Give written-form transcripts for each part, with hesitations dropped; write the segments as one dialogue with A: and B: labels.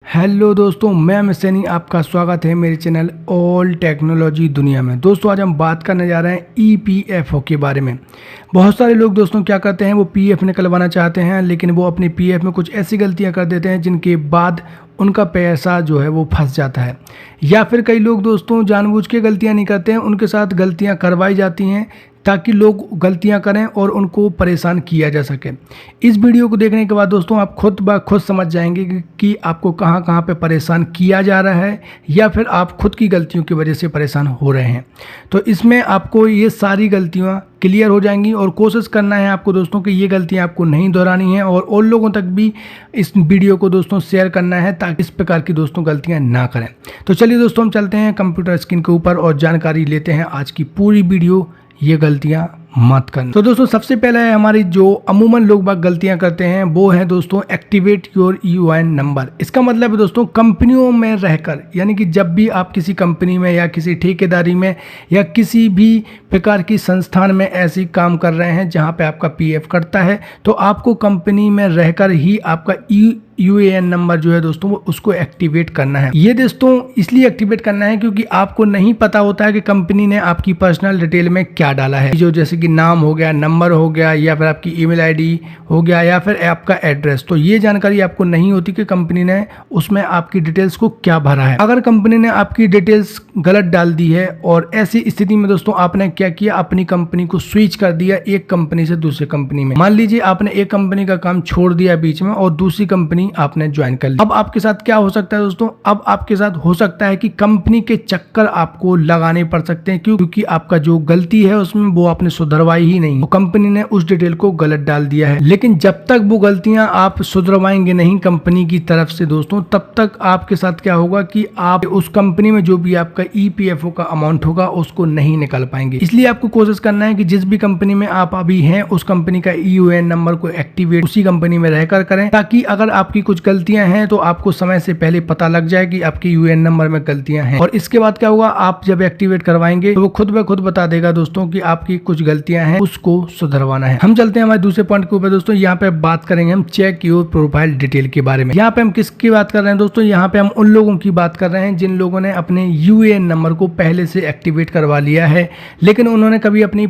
A: Hello दोस्तों, मैं अमित सैनी। आपका स्वागत है मेरे चैनल ऑल टेक्नोलॉजी दुनिया में। दोस्तों आज हम बात करने जा रहे हैं ईपीएफओ के बारे में। बहुत सारे लोग दोस्तों क्या करते हैं, वो पीएफ निकलवाना चाहते हैं, लेकिन वो अपने पीएफ में कुछ ऐसी गलतियां कर देते हैं जिनके बाद उनका पैसा जो है वो फंस जाता है। या फिर कई लोग दोस्तों जानबूझ के गलतियां नहीं करते हैं, उनके साथ गलतियां करवाई जाती हैं ताकि लोग गलतियां करें और उनको परेशान किया जा सके। इस वीडियो को देखने के बाद दोस्तों आप खुद ब खुद समझ जाएंगे कि आपको कहां कहां पे परेशान किया जा रहा है या फिर आप खुद की गलतियों की वजह से परेशान हो रहे हैं। तो इसमें आपको ये सारी गलतियां क्लियर हो जाएंगी और कोशिश करना है आपको दोस्तों कि ये गलतियां आपको नहीं दोहरानी है और लोगों तक भी इस वीडियो को दोस्तों शेयर करना है ताकि इस प्रकार की दोस्तों गलतियां ना करें। तो चलिए दोस्तों हम चलते हैं कंप्यूटर स्क्रीन के ऊपर और जानकारी लेते हैं आज की पूरी वीडियो। ये गलतियां मत करना। तो दोस्तों सबसे पहले है हमारी जो अमूमन लोग बाग गलतियां करते हैं वो है दोस्तों एक्टिवेट योर यूएएन नंबर। इसका मतलब है दोस्तों कंपनियों में रहकर, यानी कि जब भी आप किसी कंपनी में या किसी ठेकेदारी में या किसी भी प्रकार की संस्थान में ऐसी काम कर रहे हैं जहां पे आपका पीएफ कटता है, तो आपको कंपनी में रहकर ही आपका यूएएन नंबर जो है दोस्तों वो उसको एक्टिवेट करना है। ये दोस्तों इसलिए एक्टिवेट करना है क्योंकि आपको नहीं पता होता है कि कंपनी ने आपकी पर्सनल डिटेल में क्या डाला है, जो जैसे कि नाम हो गया, नंबर हो गया, या फिर आपकी ईमेल आईडी हो गया, या फिर आपका एड्रेस। तो ये जानकारी आपको नहीं होती कि कंपनी ने उसमें आपकी डिटेल्स को क्या भरा है। अगर कंपनी ने आपकी डिटेल्स गलत डाल दी है और ऐसी स्थिति में दोस्तों आपने क्या किया, अपनी कंपनी को स्विच कर दिया एक कंपनी से दूसरी कंपनी में। मान लीजिए आपने एक कंपनी का काम छोड़ दिया बीच में और दूसरी कंपनी आपने ज्वाइन कर ली। अब आपके साथ क्या हो सकता है दोस्तों, अब आपके साथ हो सकता है कि कंपनी के चक्कर आपको लगाने पड़ सकते हैं, क्योंकि आपका जो गलती है उसमें वो आपने सुधरवाई ही नहीं, वो कंपनी ने उस डिटेल को गलत डाल दिया है। लेकिन जब तक वो गलतियां आप सुधरवाएंगे नहीं कंपनी की तरफ से दोस्तों, तब तक आपके साथ क्या होगा कि आप उस कंपनी में जो भी आपका ईपीएफओ का अमाउंट होगा उसको नहीं निकाल पाएंगे। इसलिए आपको कोशिश करना है कि जिस भी कंपनी में आप अभी हैं उस कंपनी का यूएएन नंबर को एक्टिवेट उसी कंपनी में रहकर करें, ताकि अगर आपकी कुछ गलतियां हैं तो आपको समय से पहले पता लग जाए कि आपके यूएएन नंबर में गलतियां हैं। और इसके बाद क्या होगा, आप जब एक्टिवेट करवाएंगे तो वो खुद ब खुद बता देगा दोस्तों कि आपकी कुछ गलतियां हैं, उसको सुधरवाना है। हम चलते हैं हमारे दूसरे पॉइंट के ऊपर दोस्तों। यहाँ पे बात करेंगे हम चेक योर प्रोफाइल डिटेल के बारे में। यहाँ पे हम किसकी बात कर रहे हैं दोस्तों, यहाँ पे हम उन लोगों की बात कर रहे हैं जिन लोगों ने अपने यूएएन नंबर को पहले से एक्टिवेट करवा लिया है, लेकिन उन्होंने कभी अपनी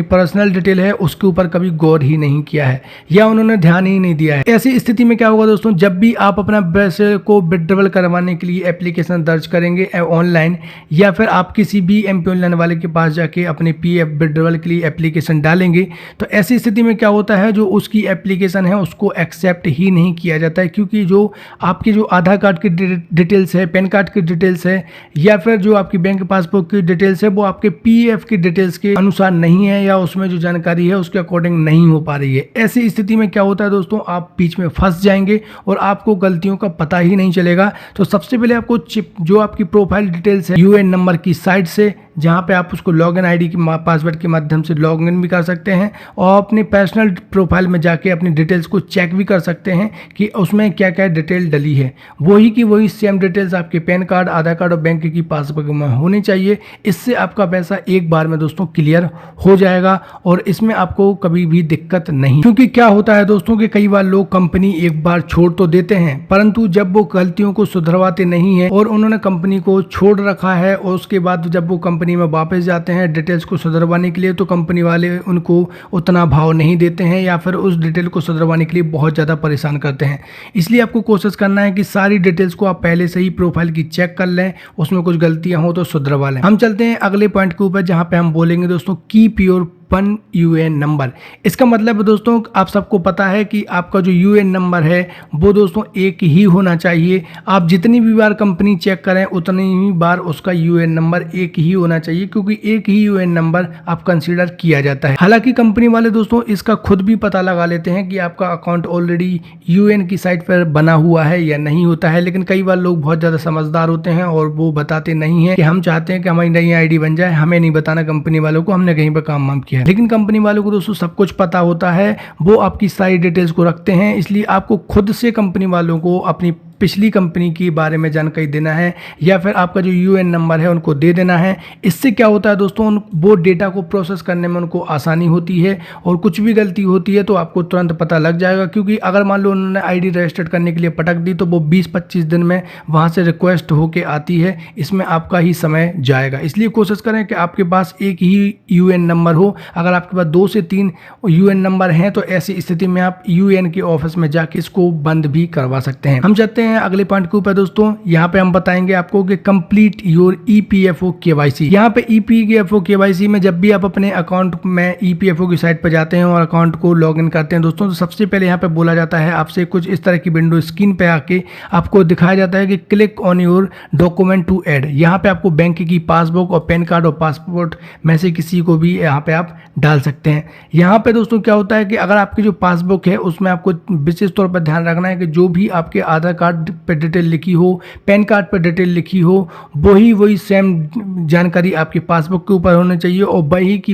A: पर्सनल डिटेल है उसके ऊपर कभी गौर ही नहीं किया है या उन्होंने ध्यान ही नहीं दिया है। ऐसी स्थिति में क्या होगा दोस्तों, जब भी आप अपना पैसे को विड्रॉल करवाने के लिए एप्लीकेशन दर्ज करेंगे ऑनलाइन, या फिर आप किसी भी एमपीओ वाले के पास जाके अपने पीएफ विड्रॉल के लिए एप्लीकेशन डालेंगे, तो ऐसी स्थिति में क्या होता है, जो उसकी एप्लीकेशन है उसको एक्सेप्ट ही नहीं किया जाता है, क्योंकि जो आपकी जो आधार कार्ड की डिटेल्स है, पैन कार्ड की डिटेल्स है, या फिर जो आपकी बैंक पासबुक की डिटेल्स है, वो आपके पीएफ की डिटेल्स के अनुसार नहीं है या उसमें जो जानकारी है उसके अकॉर्डिंग नहीं हो पा रही है। ऐसी स्थिति में क्या होता है दोस्तों, आप बीच में फंस जाएंगे और आपको गलतियों का पता ही नहीं चलेगा। तो सबसे पहले आपको जो आपकी प्रोफाइल डिटेल्स है यूएएन नंबर की साइट से, जहां पे आप उसको लॉगिन आईडी की पासवर्ड के माध्यम से लॉगिन भी कर सकते हैं और अपनी पर्सनल प्रोफाइल में जाके अपनी डिटेल्स को चेक भी कर सकते हैं कि उसमें क्या क्या डिटेल डली है। वही की वही सेम डिटेल्स आपके पैन कार्ड, आधार कार्ड और बैंक की पासबुक में होनी चाहिए। इससे आपका पैसा एक बार में दोस्तों क्लियर हो जाएगा और इसमें आपको कभी भी दिक्कत नहीं। क्योंकि क्या होता है दोस्तों कि कई बार लोग कंपनी एक बार छोड़ तो देते हैं, परंतु जब वो गलतियों को सुधरवाते नहीं है और उन्होंने कंपनी को छोड़ रखा है और उसके बाद जब वो कंपनी में वापस जाते हैं डिटेल्स को सुधरवाने के लिए, तो कंपनी वाले उनको उतना भाव नहीं देते हैं या फिर उस डिटेल को सुधरवाने के लिए बहुत ज़्यादा परेशान करते हैं। इसलिए आपको कोशिश करना है कि सारी डिटेल्स को आप पहले से ही प्रोफाइल की चेक कर लें, उसमें कुछ गलतियां हो तो सुधरवा लें। हम चलते हैं अगले पॉइंट के ऊपर, जहां पे हम बोलेंगे दोस्तों keep your one UAN number. इसका मतलब दोस्तों आप सबको पता है कि आपका जो यूएएन नंबर है वो दोस्तों एक ही होना चाहिए। आप जितनी भी बार कंपनी चेक करें उतनी ही बार उसका यूएएन नंबर एक ही होना चाहिए, क्योंकि एक ही यूएएन नंबर आप कंसीडर किया जाता है। हालांकि कंपनी वाले दोस्तों इसका खुद भी पता लगा लेते हैं कि आपका अकाउंट ऑलरेडी यूएएन की साइट पर बना हुआ है या नहीं होता है, लेकिन कई बार लोग बहुत ज़्यादा समझदार होते हैं और वो बताते नहीं है कि हम चाहते हैं कि हमारी नई आईडी बन जाए, हमें नहीं बताना कंपनी वालों को हमने कहीं पर काम वाम किया। लेकिन कंपनी वालों को दोस्तों सब कुछ पता होता है, वो आपकी सारी डिटेल्स को रखते हैं। इसलिए आपको खुद से कंपनी वालों को अपनी पिछली कंपनी के बारे में जानकारी देना है या फिर आपका जो यूएन नंबर है उनको दे देना है। इससे क्या होता है दोस्तों, वो डेटा को प्रोसेस करने में उनको आसानी होती है और कुछ भी गलती होती है तो आपको तुरंत पता लग जाएगा। क्योंकि अगर मान लो उन्होंने आईडी रजिस्टर्ड करने के लिए पटक दी तो वो 20-25 दिन में वहाँ से रिक्वेस्ट होके आती है, इसमें आपका ही समय जाएगा। इसलिए कोशिश करें कि आपके पास एक ही यूएन नंबर हो। अगर आपके पास 2 से 3 यूएन नंबर हैं तो ऐसी स्थिति में आप यूएन के ऑफिस में जाके इसको बंद भी करवा सकते हैं। हम चलते हैं अगले पॉइंट के ऊपर दोस्तों। यहाँ पे हम बताएंगे आपको कि कंप्लीट योर ईपीएफओ केवाईसी। यहाँ पे ईपीएफओ केवाईसी में जब भी आप अपने अकाउंट में ईपीएफओ की साइट पर जाते हैं और अकाउंट को लॉगिन करते हैं दोस्तों, तो सबसे पहले यहाँ पे बोला जाता है आपसे कुछ इस तरह की विंडो स्क्रीन पे आके आपको दिखाया जाता है कि click on your document to add. यहाँ पे आपको बैंक की पासबुक और पैन कार्ड और पासपोर्ट में से किसी को भी यहाँ पे आप डाल सकते हैं। यहाँ पे दोस्तों क्या होता है कि अगर आपकी जो पासबुक है उसमें आपको विशेष तौर पर ध्यान रखना है कि जो भी आपके आधार कार्ड पे डिटेल लिखी हो, पैन कार्ड पे डिटेल लिखी हो, वही सेम जानकारी आपकी पासबुक के ऊपर होनी चाहिए और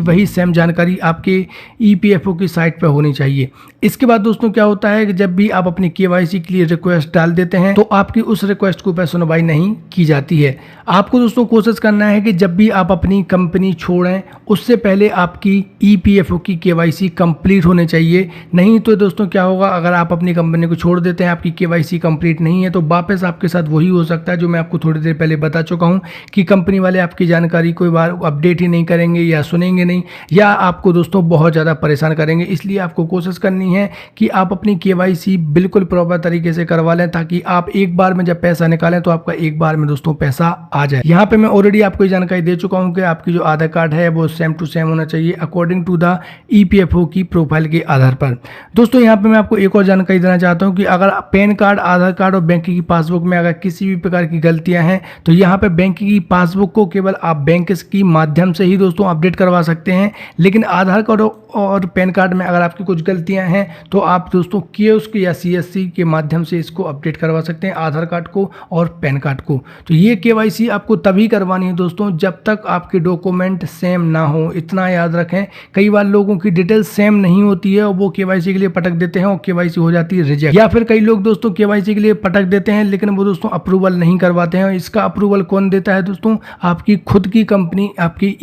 A: वही सेम जानकारी आपके ईपीएफओ की साइट पर होनी चाहिए। इसके बाद दोस्तों क्या होता है कि जब भी आप अपनी केवाईसी के लिए रिक्वेस्ट डाल देते हैं तो आपकी उस रिक्वेस्ट के ऊपर सुनवाई नहीं की जाती है। आपको दोस्तों कोशिश करना है कि जब भी आप अपनी कंपनी छोड़ें उससे पहले आपकी ईपीएफओ की केवाईसी कंप्लीट होनी चाहिए। नहीं तो दोस्तों क्या होगा, अगर आप अपनी कंपनी को छोड़ देते हैं, आपकी केवाईसी कंप्लीट नहीं है, तो वापस आपके साथ वही हो सकता है जो मैं आपको थोड़ी देर पहले बता चुका हूं कि कंपनी वाले आपकी जानकारी कोई बार अपडेट ही नहीं करेंगे या सुनेंगे नहीं, या आपको दोस्तों बहुत ज़्यादा परेशान करेंगे। इसलिए आपको कोशिश करनी है कि आप अपनी केवाईसी बिल्कुल प्रॉपर तरीके से करवा लें ताकि आप एक बार में जब पैसा निकालें तो आपका एक बार में दोस्तों पैसा आ जाए। यहाँ पे मैं ऑलरेडी आपको ये जानकारी दे चुका हूँ कि आपकी जो आधार कार्ड है वो सेम टू सेम होना चाहिए अकॉर्डिंग टू द ईपीएफओ की प्रोफाइल के आधार पर। दोस्तों यहाँ पे मैं आपको एक और जानकारी देना चाहता हूँ कि अगर पैन कार्ड, आधार कार्ड और बैंक की पासबुक में अगर किसी भी प्रकार की गलतियां हैं तो यहाँ पे बैंक की पासबुक को केवल आप बैंक की माध्यम से ही दोस्तों अपडेट करवा सकते हैं। लेकिन आधार कार्ड और पैन कार्ड में अगर आपकी कुछ गलतियां हैं तो आप दोस्तों कियोस्क या सीएससी के माध्यम से इसको अपडेट करवा सकते हैं, आधार कार्ड को और पैन कार्ड को। तो ये केवाईसी आपको तभी करवानी है दोस्तों जब तक आपके डॉक्यूमेंट सेम ना हो। इतना याद रखें, कई बार लोगों की डिटेल सेम नहीं होती है और वो केवाईसी के लिए पटक देते हैं और केवाईसी हो जाती है रिजेक्ट। या फिर कई लोग दोस्तों केवाईसी के लिए पटक देते हैं लेकिन वो दोस्तों अप्रूवल नहीं करवाते हैं। इसका अप्रूवल कौन देता है दोस्तों? आपकी खुद की कंपनी आपकी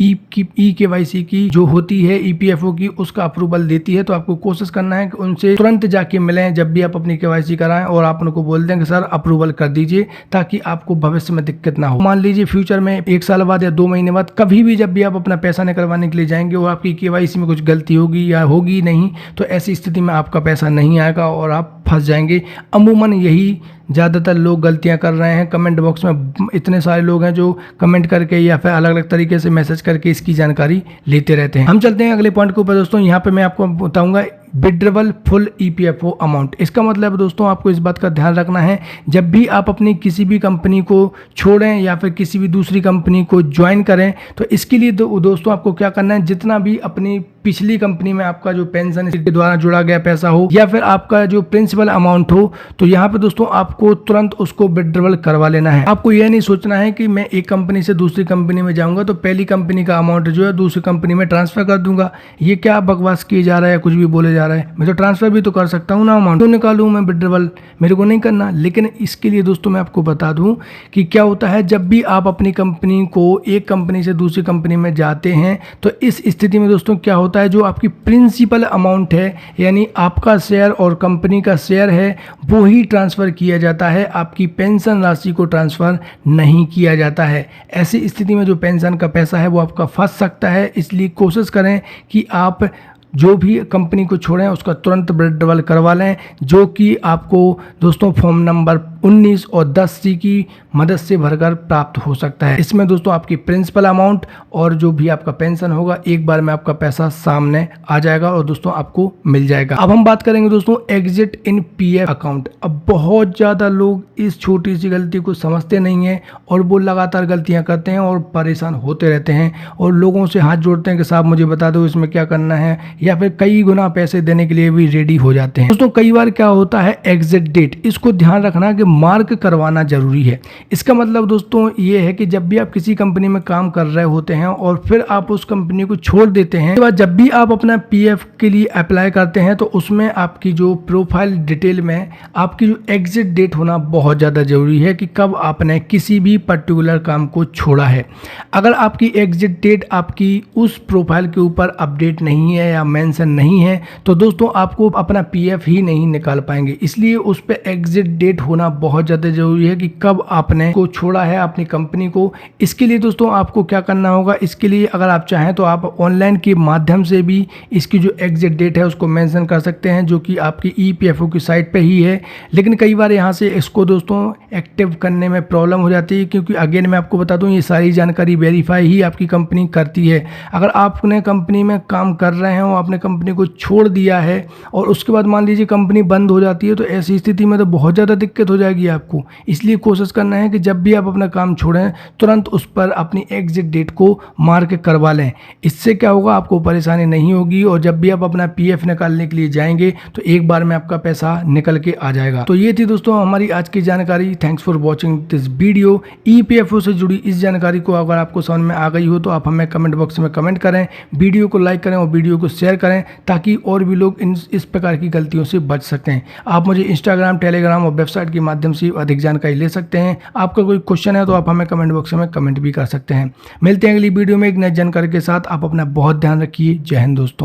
A: ई केवाईसी की जो होती है ईपीएफओ की, उसका अप्रूवल देती है। तो आपको कोशिश करना है कि उनसे तुरंत जाके मिलें जब भी आप अपनी केवाईसी कराएं और आप उनको बोल दें कि सर अप्रूवल कर दीजिए ताकि आपको भविष्य में दिक्कत ना हो। मान लीजिए फ्यूचर में 1 साल बाद या 2 महीने बाद कभी भी जब भी आप अपना पैसा निकलवाने के लिए जाएंगे और आपकी केवाईसी में कुछ गलती होगी या होगी नहीं, तो ऐसी स्थिति में आपका पैसा नहीं आएगा और आप फंस जाएंगे। अमूमन यही ज़्यादातर लोग गलतियां कर रहे हैं। कमेंट बॉक्स में इतने सारे लोग हैं जो कमेंट करके या फिर अलग अलग तरीके से मैसेज करके इसकी जानकारी लेते रहते हैं। हम चलते हैं अगले पॉइंट के ऊपर दोस्तों। यहाँ पे मैं आपको बताऊंगा विड्रॉवल फुल ईपीएफओ अमाउंट। इसका मतलब दोस्तों आपको इस बात का ध्यान रखना है, जब भी आप अपनी किसी भी कंपनी को छोड़ें या फिर किसी भी दूसरी कंपनी को ज्वाइन करें तो इसके लिए दोस्तों आपको क्या करना है, जितना भी अपनी पिछली कंपनी में आपका जो पेंशन के द्वारा जुड़ा गया पैसा हो या फिर आपका जो प्रिंसिपल अमाउंट हो, तो यहाँ पे दोस्तों आपको तुरंत उसको विड्रॉवल करवा लेना है। आपको यह नहीं सोचना है कि मैं एक कंपनी से दूसरी कंपनी में जाऊंगा तो पहली कंपनी का अमाउंट जो है दूसरी कंपनी में ट्रांसफर कर दूंगा। ये क्या बकवास किया जा रहा है, कुछ भी बोले जा रहा है। मैं तो ट्रांसफर भी तो कर सकता हूँ ना, अमाउंट तो निकालूँ मैं विड्रॉवल, मेरे को नहीं करना। लेकिन इसके लिए दोस्तों मैं आपको बता दूं कि क्या होता है, जब भी आप अपनी कंपनी को एक कंपनी से दूसरी कंपनी में जाते हैं तो इस स्थिति में दोस्तों क्या होता है, जो आपकी प्रिंसिपल अमाउंट है यानी आपका शेयर और कंपनी का शेयर है वो ही ट्रांसफ़र किया जाता है, आपकी पेंशन राशि को ट्रांसफ़र नहीं किया जाता है। ऐसी स्थिति में जो पेंशन का पैसा है वो आपका फंस सकता है। इसलिए कोशिश करें कि आप जो भी कंपनी को छोड़ें उसका तुरंत विड्रॉवल करवा लें, जो कि आपको दोस्तों फॉर्म नंबर 19 और 10C की मदद से भरकर प्राप्त हो सकता है। इसमें दोस्तों आपकी प्रिंसिपल अमाउंट और जो भी आपका पेंशन होगा एक बार में आपका पैसा सामने आ जाएगा और दोस्तों आपको मिल जाएगा। अब हम बात करेंगे दोस्तों एग्जिट इन पीएफ अकाउंट। अब बहुत ज़्यादा लोग इस छोटी सी गलती को समझते नहीं हैं और वो लगातार गलतियाँ करते हैं और परेशान होते रहते हैं और लोगों से हाथ जोड़ते हैं कि साहब मुझे बता दो इसमें क्या करना है या फिर कई गुना पैसे देने के लिए भी रेडी हो जाते हैं। दोस्तों कई बार क्या होता है, एग्जिट डेट, इसको ध्यान रखना कि मार्क करवाना जरूरी है। इसका मतलब दोस्तों ये है कि जब भी आप किसी कंपनी में काम कर रहे होते हैं और फिर आप उस कंपनी को छोड़ देते हैं, उसके बाद जब भी आप अपना पीएफ के लिए अप्लाई करते हैं तो उसमें आपकी जो प्रोफाइल डिटेल में आपकी जो एग्जिट डेट होना बहुत ज़्यादा जरूरी है कि कब आपने किसी भी पर्टिकुलर काम को छोड़ा है। अगर आपकी एग्जिट डेट आपकी उस प्रोफाइल के ऊपर अपडेट नहीं है या मेंशन नहीं है तो दोस्तों आपको अपना पीएफ ही नहीं निकाल पाएंगे। इसलिए उस पर एग्जिट डेट होना बहुत ज़्यादा जरूरी है कि कब आपने को छोड़ा है अपनी कंपनी को। इसके लिए दोस्तों आपको क्या करना होगा, इसके लिए अगर आप चाहें तो आप ऑनलाइन के माध्यम से भी इसकी जो एग्जिट डेट है उसको मेंशन कर सकते हैं, जो कि आपकी ईपीएफओ की साइट पे ही है। लेकिन कई बार यहाँ से इसको दोस्तों एक्टिव करने में प्रॉब्लम हो जाती है, क्योंकि अगेन मैं आपको बता दूं ये सारी जानकारी वेरीफाई ही आपकी कंपनी करती है। अगर आपने कंपनी में काम कर रहे हैं और आपने कंपनी को छोड़ दिया है और उसके बाद मान लीजिए कंपनी बंद हो जाती है तो ऐसी स्थिति में तो बहुत ज़्यादा दिक्कत हो जाएगी आपको। इसलिए कोशिश करना है कि जब भी आप अपना काम छोड़ें तुरंत उस पर अपनी एग्जिट डेट को मार्क करवा लें। इससे क्या होगा, आपको परेशानी नहीं होगी और जब भी आप अपना पीएफ निकालने के लिए जाएंगे तो एक बार में आपका पैसा निकल के आ जाएगा। तो ये थी दोस्तों हमारी आज की जानकारी। Thanks for watching this video. EPFO से जुड़ी इस जानकारी को अगर आपको समझ में आ गई हो तो आप हमें कमेंट बॉक्स में कमेंट करें, वीडियो को लाइक करें और वीडियो को शेयर करें ताकि और भी लोग इस प्रकार की गलतियों से बच सकें। आप मुझे इंस्टाग्राम, टेलीग्राम और वेबसाइट के माध्यम से अधिक जानकारी ले सकते हैं। आपका कोई क्वेश्चन है तो आप हमें कमेंट बॉक्स में कमेंट भी कर सकते हैं। मिलते हैं अगली वीडियो में एक नई जानकारी के साथ। आप अपना बहुत ध्यान रखिए। जय हिंद दोस्तों।